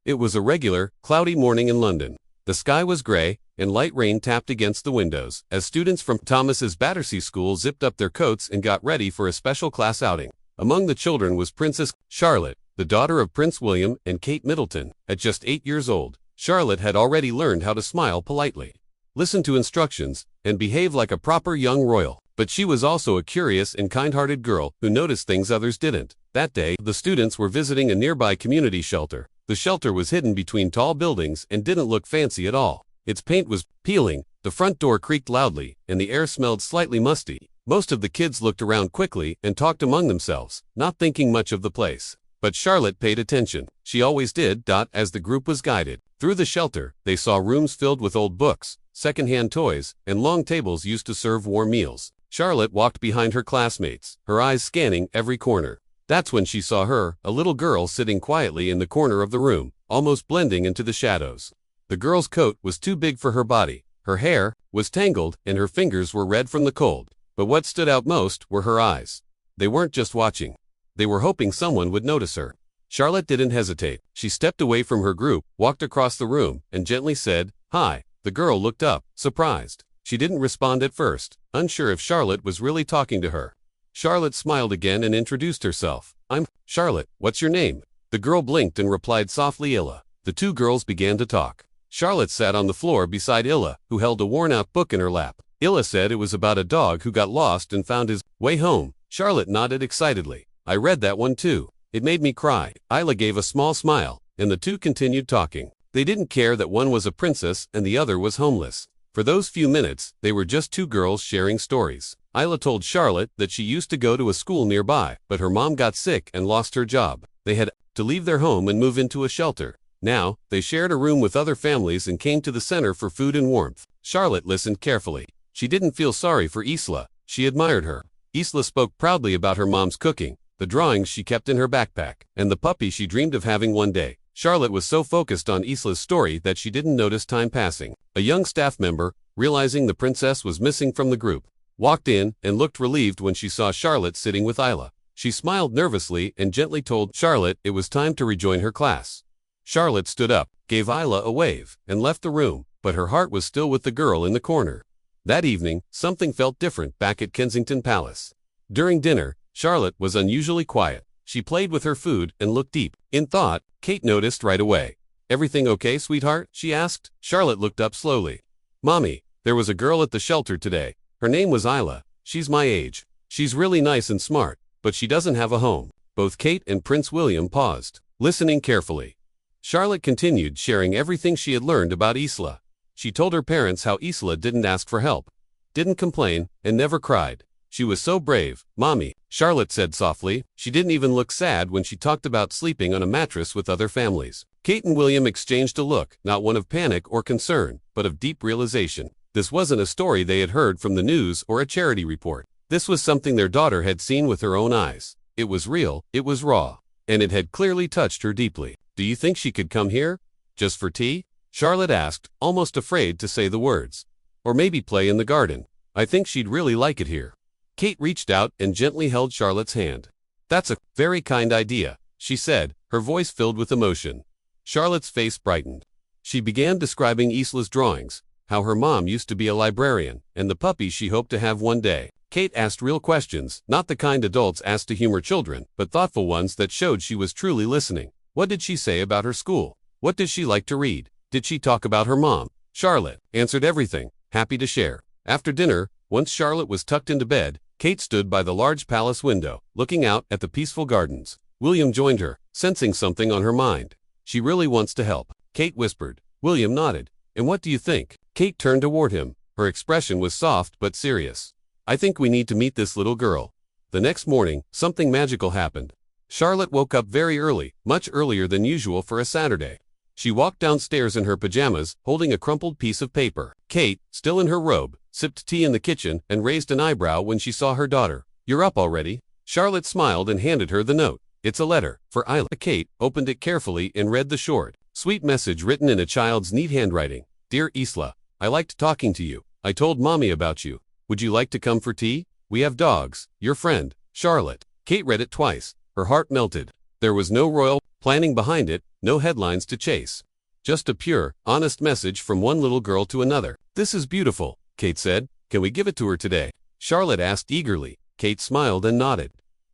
It was a regular, cloudy morning in London. The sky was gray, and light rain tapped against the windows, as students from Thomas's Battersea School zipped up their coats and got ready for a special class outing. Among the children was Princess Charlotte, the daughter of Prince William and Kate Middleton. At just 8 years old, Charlotte had already learned how to smile politely, listen to instructions, and behave like a proper young royal. But she was also a curious and kind-hearted girl who noticed things others didn't. That day, the students were visiting a nearby community shelter. The shelter was hidden between tall buildings and didn't look fancy at all. Its paint was peeling, the front door creaked loudly, and the air smelled slightly musty. Most of the kids looked around quickly and talked among themselves, not thinking much of the place. But Charlotte paid attention. She always did. As the group was guided through the shelter, they saw rooms filled with old books, second-hand toys, and long tables used to serve warm meals. Charlotte walked behind her classmates, her eyes scanning every corner. That's when she saw her, a little girl sitting quietly in the corner of the room, almost blending into the shadows. The girl's coat was too big for her body, her hair was tangled, and her fingers were red from the cold. But what stood out most were her eyes. They weren't just watching. They were hoping someone would notice her. Charlotte didn't hesitate. She stepped away from her group, walked across the room, and gently said, "Hi." The girl looked up, surprised. She didn't respond at first, unsure if Charlotte was really talking to her. Charlotte smiled again and introduced herself. "I'm Charlotte. What's your name?" The girl blinked and replied softly, "Illa." The two girls began to talk. Charlotte sat on the floor beside Illa, who held a worn-out book in her lap. Illa said it was about a dog who got lost and found his way home. Charlotte nodded excitedly. "I read that one too. It made me cry." Illa gave a small smile, and the two continued talking. They didn't care that one was a princess and the other was homeless. For those few minutes, they were just two girls sharing stories. Illa told Charlotte that she used to go to a school nearby, but her mom got sick and lost her job. They had to leave their home and move into a shelter. Now, they shared a room with other families and came to the center for food and warmth. Charlotte listened carefully. She didn't feel sorry for Isla. She admired her. Isla spoke proudly about her mom's cooking, the drawings she kept in her backpack, and the puppy she dreamed of having one day. Charlotte was so focused on Isla's story that she didn't notice time passing. A young staff member, realizing the princess was missing from the group, walked in and looked relieved when she saw Charlotte sitting with Isla. She smiled nervously and gently told Charlotte it was time to rejoin her class. Charlotte stood up, gave Isla a wave, and left the room, but her heart was still with the girl in the corner. That evening, something felt different back at Kensington Palace. During dinner, Charlotte was unusually quiet. She played with her food and looked deep in thought. Kate noticed right away. "Everything okay, sweetheart?" she asked. Charlotte looked up slowly. "Mommy, there was a girl at the shelter today. Her name was Isla. She's my age. She's really nice and smart, but she doesn't have a home." Both Kate and Prince William paused, listening carefully. Charlotte continued sharing everything she had learned about Isla. She told her parents how Isla didn't ask for help, didn't complain, and never cried. She was so brave. "Mommy," Charlotte said softly. She didn't even look sad when she talked about sleeping on a mattress with other families. Kate and William exchanged a look, not one of panic or concern, but of deep realization. This wasn't a story they had heard from the news or a charity report. This was something their daughter had seen with her own eyes. It was real, it was raw, and it had clearly touched her deeply. "Do you think she could come here? Just for tea?" Charlotte asked, almost afraid to say the words. "Or maybe play in the garden. I think she'd really like it here." Kate reached out and gently held Charlotte's hand. "That's a very kind idea," she said, her voice filled with emotion. Charlotte's face brightened. She began describing Isla's drawings, how her mom used to be a librarian, and the puppy she hoped to have one day. Kate asked real questions, not the kind adults ask to humor children, but thoughtful ones that showed she was truly listening. What did she say about her school? What does she like to read? Did she talk about her mom? Charlotte answered everything, happy to share. After dinner, once Charlotte was tucked into bed, Kate stood by the large palace window, looking out at the peaceful gardens. William joined her, sensing something on her mind. "She really wants to help," Kate whispered. William nodded. "And what do you think?" Kate turned toward him. Her expression was soft but serious. "I think we need to meet this little girl." The next morning, something magical happened. Charlotte woke up very early, much earlier than usual for a Saturday. She walked downstairs in her pajamas, holding a crumpled piece of paper. Kate, still in her robe, sipped tea in the kitchen and raised an eyebrow when she saw her daughter. "You're up already?" Charlotte smiled and handed her the note. "It's a letter for Isla." Kate opened it carefully and read the short, sweet message written in a child's neat handwriting. "Dear Isla, I liked talking to you. I told Mommy about you. Would you like to come for tea? We have dogs. Your friend, Charlotte." Kate read it twice. Her heart melted. There was no royal planning behind it, no headlines to chase. Just a pure, honest message from one little girl to another. "This is beautiful," Kate said. "Can we give it to her today?" Charlotte asked eagerly. Kate smiled and nodded.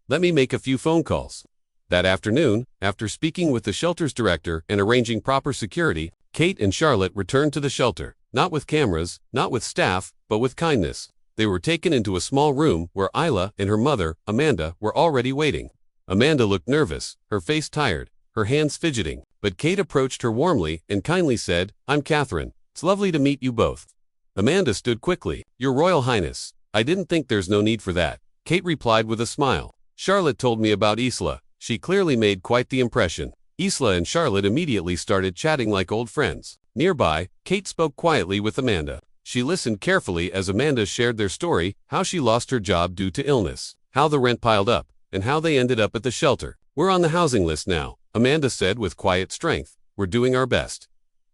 "Let me make a few phone calls." That afternoon, after speaking with the shelter's director and arranging proper security, Kate and Charlotte returned to the shelter, not with cameras, not with staff, but with kindness. They were taken into a small room where Isla and her mother, Amanda, were already waiting. Amanda looked nervous, her face tired, her hands fidgeting, but Kate approached her warmly and kindly said, "I'm Catherine. It's lovely to meet you both." Amanda stood quickly. "Your Royal Highness, I didn't think there's no need for that," Kate replied with a smile. "Charlotte told me about Isla. She clearly made quite the impression." Isla and Charlotte immediately started chatting like old friends. Nearby, Kate spoke quietly with Amanda. She listened carefully as Amanda shared their story, how she lost her job due to illness, how the rent piled up, and how they ended up at the shelter. "We're on the housing list now," Amanda said with quiet strength. "We're doing our best."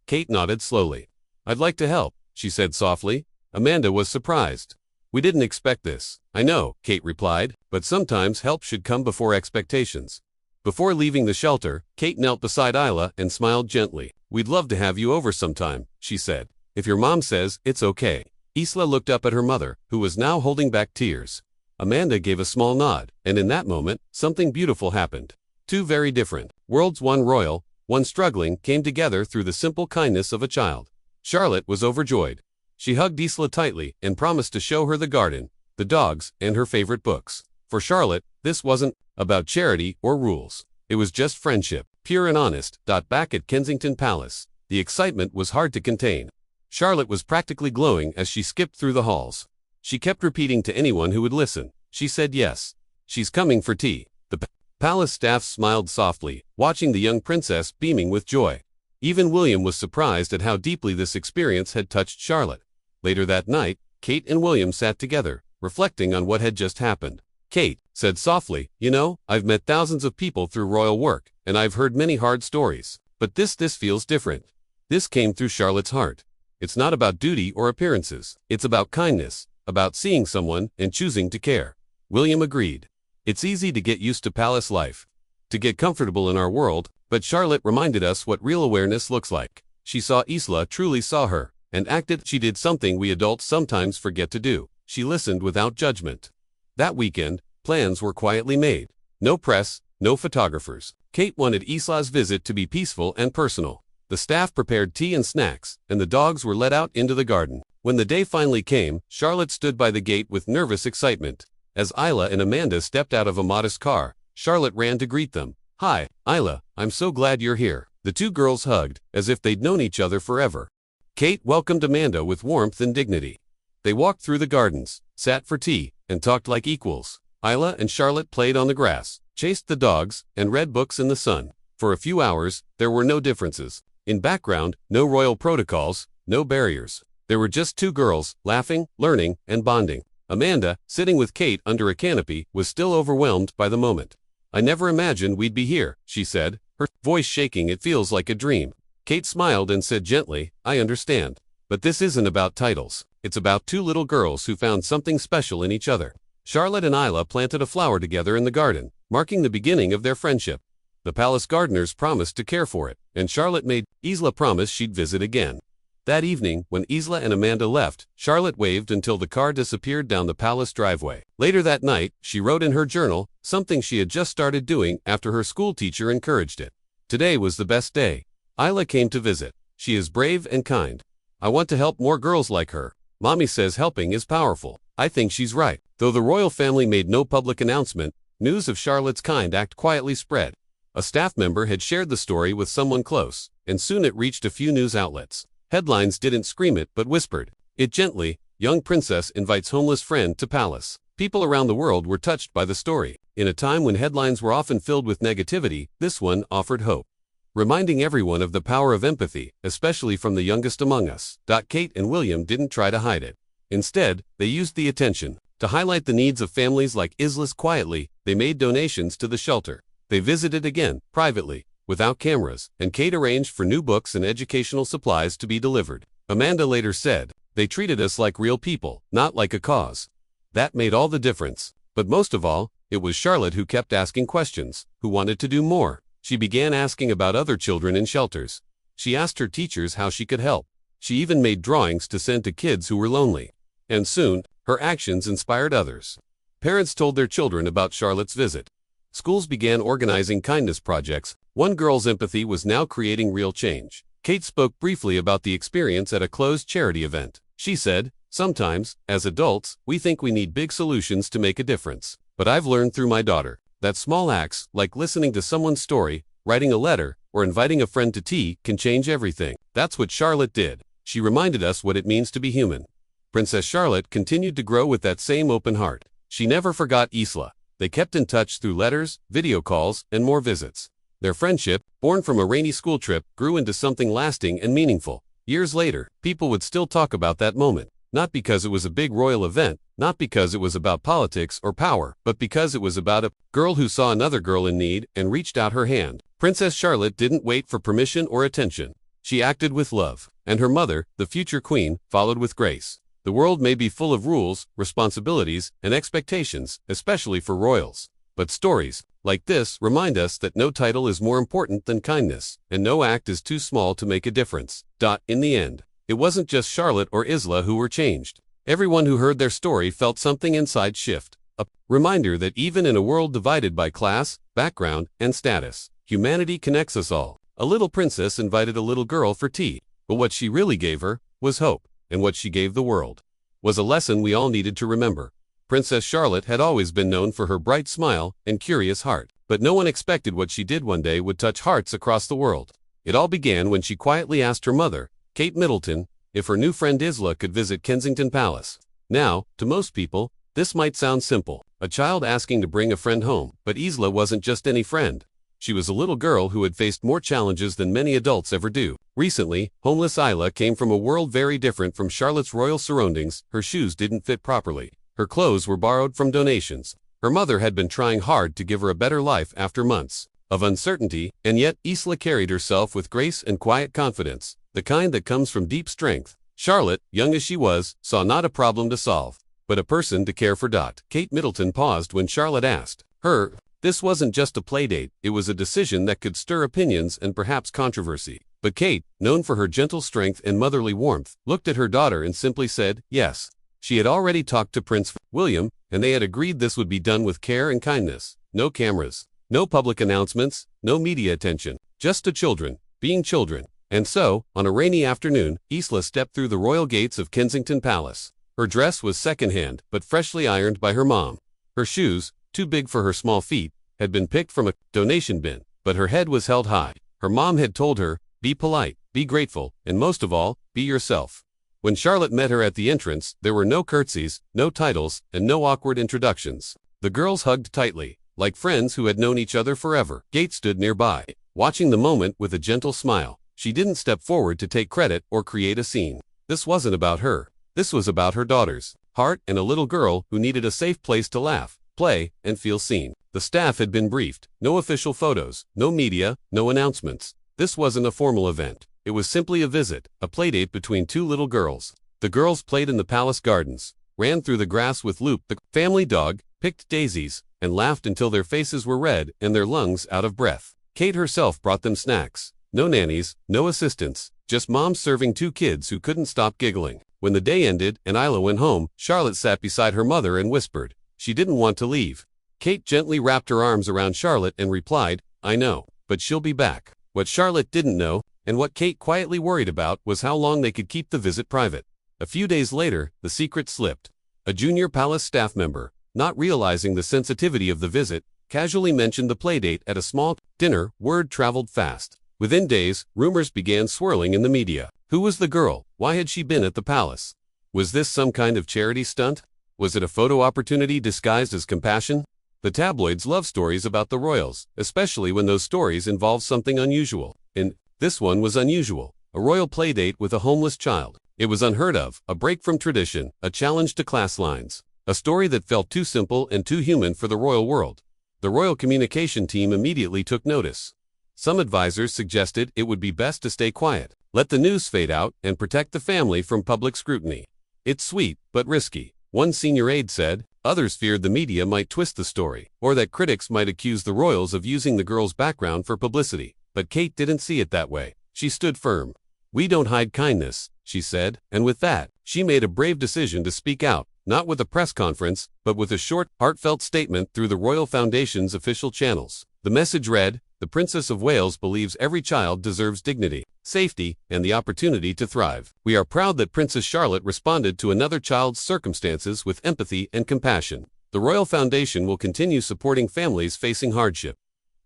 Kate nodded slowly. "I'd like to help," she said softly. Amanda was surprised. "We didn't expect this." "I know," Kate replied, "but sometimes help should come before expectations." Before leaving the shelter, Kate knelt beside Isla and smiled gently. "We'd love to have you over sometime," she said. "If your mom says it's okay." Isla looked up at her mother, who was now holding back tears. Amanda gave a small nod, and in that moment, something beautiful happened. Two very different worlds, one royal, one struggling, came together through the simple kindness of a child. Charlotte was overjoyed. She hugged Isla tightly and promised to show her the garden, the dogs, and her favorite books. For Charlotte, this wasn't about charity or rules. It was just friendship, pure and honest. Back at Kensington Palace, the excitement was hard to contain. Charlotte was practically glowing as she skipped through the halls. She kept repeating to anyone who would listen. She said yes. "She's coming for tea." The palace staff smiled softly, watching the young princess beaming with joy. Even William was surprised at how deeply this experience had touched Charlotte. Later that night, Kate and William sat together, reflecting on what had just happened. Kate said softly, "You know, I've met thousands of people through royal work, and I've heard many hard stories. But this feels different." This came through Charlotte's heart. It's not about duty or appearances. It's about kindness, about seeing someone and choosing to care. William agreed. "It's easy to get used to palace life, to get comfortable in our world, but Charlotte reminded us what real awareness looks like. She saw Isla, truly saw her, and acted. She did something we adults sometimes forget to do. She listened without judgment." That weekend, plans were quietly made. No press, no photographers. Kate wanted Isla's visit to be peaceful and personal. The staff prepared tea and snacks, and the dogs were let out into the garden. When the day finally came, Charlotte stood by the gate with nervous excitement. As Isla and Amanda stepped out of a modest car, Charlotte ran to greet them. "Hi, Isla, I'm so glad you're here." The two girls hugged, as if they'd known each other forever. Kate welcomed Amanda with warmth and dignity. They walked through the gardens, sat for tea, and talked like equals. Isla and Charlotte played on the grass, chased the dogs, and read books in the sun. For a few hours, there were no differences. In background, no royal protocols, no barriers. There were just two girls, laughing, learning, and bonding. Amanda, sitting with Kate under a canopy, was still overwhelmed by the moment. "I never imagined we'd be here," she said, her voice shaking. "It feels like a dream." Kate smiled and said gently, "I understand. But this isn't about titles. It's about two little girls who found something special in each other." Charlotte and Isla planted a flower together in the garden, marking the beginning of their friendship. The palace gardeners promised to care for it, and Charlotte made Isla promise she'd visit again. That evening, when Isla and Amanda left, Charlotte waved until the car disappeared down the palace driveway. Later that night, she wrote in her journal, something she had just started doing after her school teacher encouraged it. "Today was the best day. Isla came to visit. She is brave and kind. I want to help more girls like her. Mommy says helping is powerful. I think she's right." Though the royal family made no public announcement, news of Charlotte's kind act quietly spread. A staff member had shared the story with someone close, and soon it reached a few news outlets. Headlines didn't scream it but whispered it gently. "Young princess invites homeless friend to palace." People around the world were touched by the story. In a time when headlines were often filled with negativity, this one offered hope, reminding everyone of the power of empathy, especially from the youngest among us. Kate and William didn't try to hide it. Instead, they used the attention to highlight the needs of families like Isla's. Quietly, they made donations to the shelter. They visited again, privately, without cameras, and Kate arranged for new books and educational supplies to be delivered. Amanda later said, "They treated us like real people, not like a cause." That made all the difference. But most of all, it was Charlotte who kept asking questions, who wanted to do more. She began asking about other children in shelters. She asked her teachers how she could help. She even made drawings to send to kids who were lonely. And soon, her actions inspired others. Parents told their children about Charlotte's visit. Schools began organizing kindness projects. One girl's empathy was now creating real change. Kate spoke briefly about the experience at a closed charity event. She said, "Sometimes, as adults, we think we need big solutions to make a difference. But I've learned through my daughter that small acts, like listening to someone's story, writing a letter, or inviting a friend to tea, can change everything." That's what Charlotte did. She reminded us what it means to be human. Princess Charlotte continued to grow with that same open heart. She never forgot Isla. They kept in touch through letters, video calls, and more visits. Their friendship, born from a rainy school trip, grew into something lasting and meaningful. Years later, people would still talk about that moment, not because it was a big royal event, not because it was about politics or power, but because it was about a girl who saw another girl in need and reached out her hand. Princess Charlotte didn't wait for permission or attention. She acted with love, and her mother, the future queen, followed with grace. The world may be full of rules, responsibilities, and expectations, especially for royals. But stories like this remind us that no title is more important than kindness, and no act is too small to make a difference. In the end, it wasn't just Charlotte or Isla who were changed. Everyone who heard their story felt something inside shift. A reminder that even in a world divided by class, background, and status, humanity connects us all. A little princess invited a little girl for tea, but what she really gave her was hope, and what she gave the world was a lesson we all needed to remember. Princess Charlotte had always been known for her bright smile and curious heart, but no one expected what she did one day would touch hearts across the world. It all began when she quietly asked her mother, Kate Middleton, if her new friend Isla could visit Kensington Palace. Now, to most people, this might sound simple, a child asking to bring a friend home, but Isla wasn't just any friend. She was a little girl who had faced more challenges than many adults ever do. Recently, homeless Isla came from a world very different from Charlotte's royal surroundings. Her shoes didn't fit properly. Her clothes were borrowed from donations. Her mother had been trying hard to give her a better life after months of uncertainty, and yet Isla carried herself with grace and quiet confidence, the kind that comes from deep strength. Charlotte, young as she was, saw not a problem to solve, but a person to care for. Kate Middleton paused when Charlotte asked her. This wasn't just a playdate, it was a decision that could stir opinions and perhaps controversy. But Kate, known for her gentle strength and motherly warmth, looked at her daughter and simply said, yes. She had already talked to Prince William, and they had agreed this would be done with care and kindness. No cameras, no public announcements, no media attention, just the children, being children. And so, on a rainy afternoon, Isla stepped through the royal gates of Kensington Palace. Her dress was secondhand, but freshly ironed by her mom. Her shoes, too big for her small feet, had been picked from a donation bin, but her head was held high. Her mom had told her, be polite, be grateful, and most of all, be yourself. When Charlotte met her at the entrance, there were no curtsies, no titles, and no awkward introductions. The girls hugged tightly, like friends who had known each other forever. Kate stood nearby, watching the moment with a gentle smile. She didn't step forward to take credit or create a scene. This wasn't about her. This was about her daughter's heart and a little girl who needed a safe place to laugh, play, and feel seen. The staff had been briefed. No official photos, no media, no announcements. This wasn't a formal event. It was simply a visit, a playdate between two little girls. The girls played in the palace gardens, ran through the grass with Loop, the family dog, picked daisies, and laughed until their faces were red and their lungs out of breath. Kate herself brought them snacks. No nannies, no assistants, just moms serving two kids who couldn't stop giggling. When the day ended and Isla went home, Charlotte sat beside her mother and whispered. She didn't want to leave. Kate gently wrapped her arms around Charlotte and replied, I know, but she'll be back. What Charlotte didn't know, and what Kate quietly worried about, was how long they could keep the visit private. A few days later, the secret slipped. A junior palace staff member, not realizing the sensitivity of the visit, casually mentioned the playdate at a small dinner. Word traveled fast. Within days, rumors began swirling in the media. Who was the girl? Why had she been at the palace? Was this some kind of charity stunt? Was it a photo opportunity disguised as compassion? The tabloids love stories about the royals, especially when those stories involve something unusual. And this one was unusual. A royal playdate with a homeless child. It was unheard of, a break from tradition, a challenge to class lines. A story that felt too simple and too human for the royal world. The royal communication team immediately took notice. Some advisors suggested it would be best to stay quiet, let the news fade out, and protect the family from public scrutiny. It's sweet, but risky. One senior aide said, Others feared the media might twist the story, or that critics might accuse the royals of using the girl's background for publicity. But Kate didn't see it that way. She stood firm. "We don't hide kindness," she said, and with that, she made a brave decision to speak out, not with a press conference, but with a short, heartfelt statement through the Royal Foundation's official channels. The message read, "The Princess of Wales believes every child deserves dignity, safety, and the opportunity to thrive. We are proud that Princess Charlotte responded to another child's circumstances with empathy and compassion. The Royal Foundation will continue supporting families facing hardship."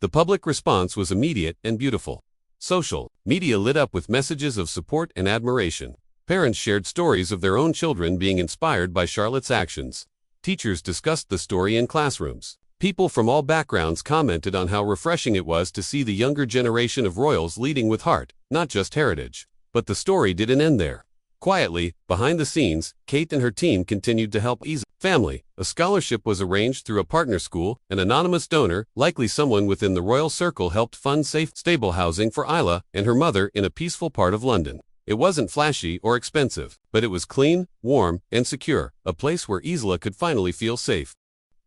The public response was immediate and beautiful. Social media lit up with messages of support and admiration. Parents shared stories of their own children being inspired by Charlotte's actions. Teachers discussed the story in classrooms. People from all backgrounds commented on how refreshing it was to see the younger generation of royals leading with heart, not just heritage. But the story didn't end there. Quietly, behind the scenes, Kate and her team continued to help ease family. A scholarship was arranged through a partner school. An anonymous donor, likely someone within the royal circle, helped fund safe, stable housing for Isla and her mother in a peaceful part of London. It wasn't flashy or expensive, but it was clean, warm, and secure, a place where Isla could finally feel safe.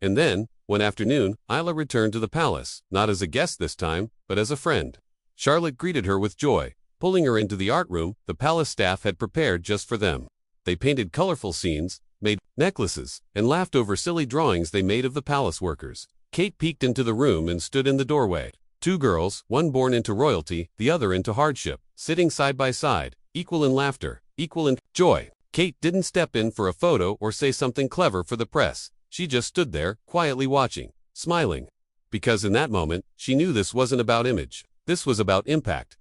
And then, one afternoon, Isla returned to the palace, not as a guest this time, but as a friend. Charlotte greeted her with joy, pulling her into the art room the palace staff had prepared just for them. They painted colorful scenes, made necklaces, and laughed over silly drawings they made of the palace workers. Kate peeked into the room and stood in the doorway. Two girls, one born into royalty, the other into hardship, sitting side by side, equal in laughter, equal in joy. Kate didn't step in for a photo or say something clever for the press. She just stood there, quietly watching, smiling. Because in that moment, she knew this wasn't about image. This was about impact.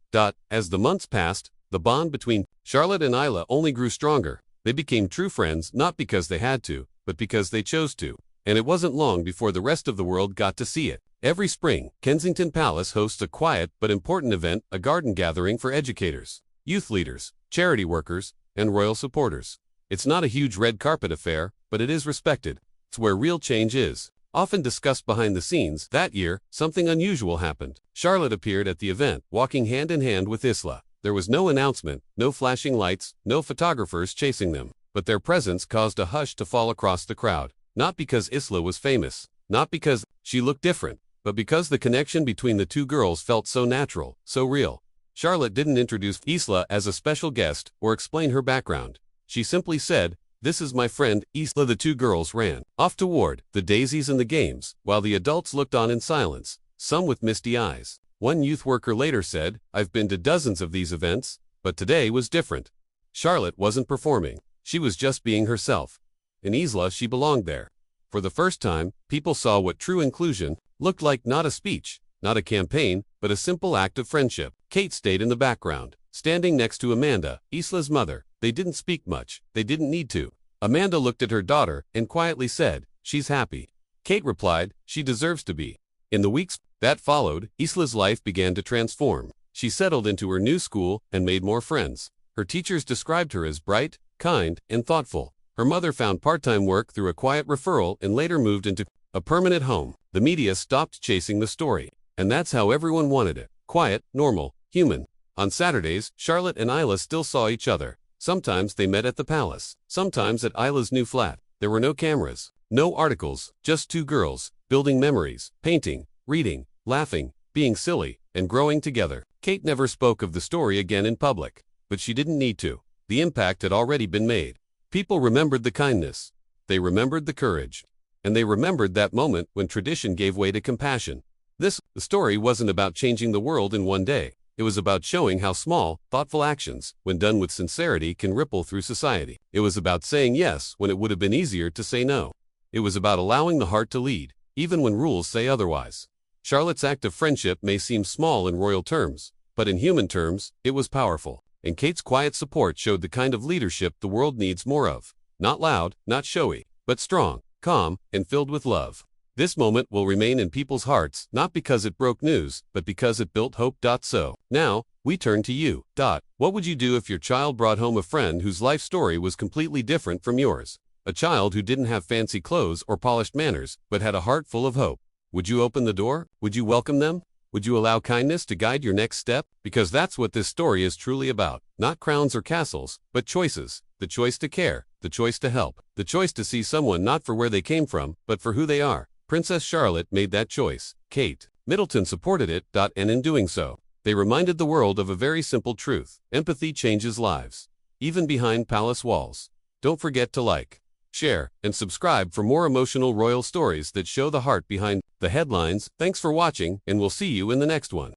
As the months passed, the bond between Charlotte and Isla only grew stronger. They became true friends not because they had to, but because they chose to. And it wasn't long before the rest of the world got to see it. Every spring, Kensington Palace hosts a quiet but important event, a garden gathering for educators, youth leaders, charity workers, and royal supporters. It's not a huge red carpet affair, but it is respected. It's where real change is. Often discussed behind the scenes, that year, something unusual happened. Charlotte appeared at the event, walking hand in hand with Isla. There was no announcement, no flashing lights, no photographers chasing them. But their presence caused a hush to fall across the crowd. Not because Isla was famous, not because she looked different, but because the connection between the two girls felt so natural, so real. Charlotte didn't introduce Isla as a special guest or explain her background. She simply said, "This is my friend, Isla." The two girls ran off toward the daisies and the games, while the adults looked on in silence, some with misty eyes. One youth worker later said, "I've been to dozens of these events, but today was different." Charlotte wasn't performing. She was just being herself. In Isla, she belonged there. For the first time, people saw what true inclusion looked like, not a speech, not a campaign, but a simple act of friendship. Kate stayed in the background, standing next to Amanda, Isla's mother. They didn't speak much. They didn't need to. Amanda looked at her daughter and quietly said, "She's happy." Kate replied, "She deserves to be." In the weeks that followed, Isla's life began to transform. She settled into her new school and made more friends. Her teachers described her as bright, kind, and thoughtful. Her mother found part-time work through a quiet referral and later moved into a permanent home. The media stopped chasing the story. And that's how everyone wanted it. Quiet, normal, human. On Saturdays, Charlotte and Isla still saw each other. Sometimes they met at the palace. Sometimes at Isla's new flat. There were no cameras, no articles, just two girls, building memories, painting, reading, laughing, being silly, and growing together. Kate never spoke of the story again in public. But she didn't need to. The impact had already been made. People remembered the kindness. They remembered the courage. And they remembered that moment when tradition gave way to compassion. The story wasn't about changing the world in one day. It was about showing how small, thoughtful actions, when done with sincerity, can ripple through society. It was about saying yes when it would have been easier to say no. It was about allowing the heart to lead, even when rules say otherwise. Charlotte's act of friendship may seem small in royal terms, but in human terms, it was powerful. And Kate's quiet support showed the kind of leadership the world needs more of. Not loud, not showy, but strong, calm, and filled with love. This moment will remain in people's hearts, not because it broke news, but because it built hope. So, now, we turn to you. What would you do if your child brought home a friend whose life story was completely different from yours? A child who didn't have fancy clothes or polished manners, but had a heart full of hope. Would you open the door? Would you welcome them? Would you allow kindness to guide your next step? Because that's what this story is truly about. Not crowns or castles, but choices. The choice to care, the choice to help, the choice to see someone not for where they came from, but for who they are. Princess Charlotte made that choice. Kate Middleton supported it, and in doing so, they reminded the world of a very simple truth. Empathy changes lives, even behind palace walls. Don't forget to like, share, and subscribe for more emotional royal stories that show the heart behind the headlines. Thanks for watching, and we'll see you in the next one.